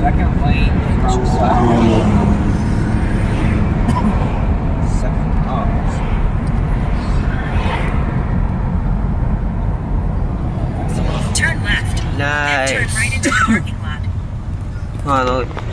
Second lane from left. Second up. Turn left. Then turn right into the parking lot. Hoa thôi.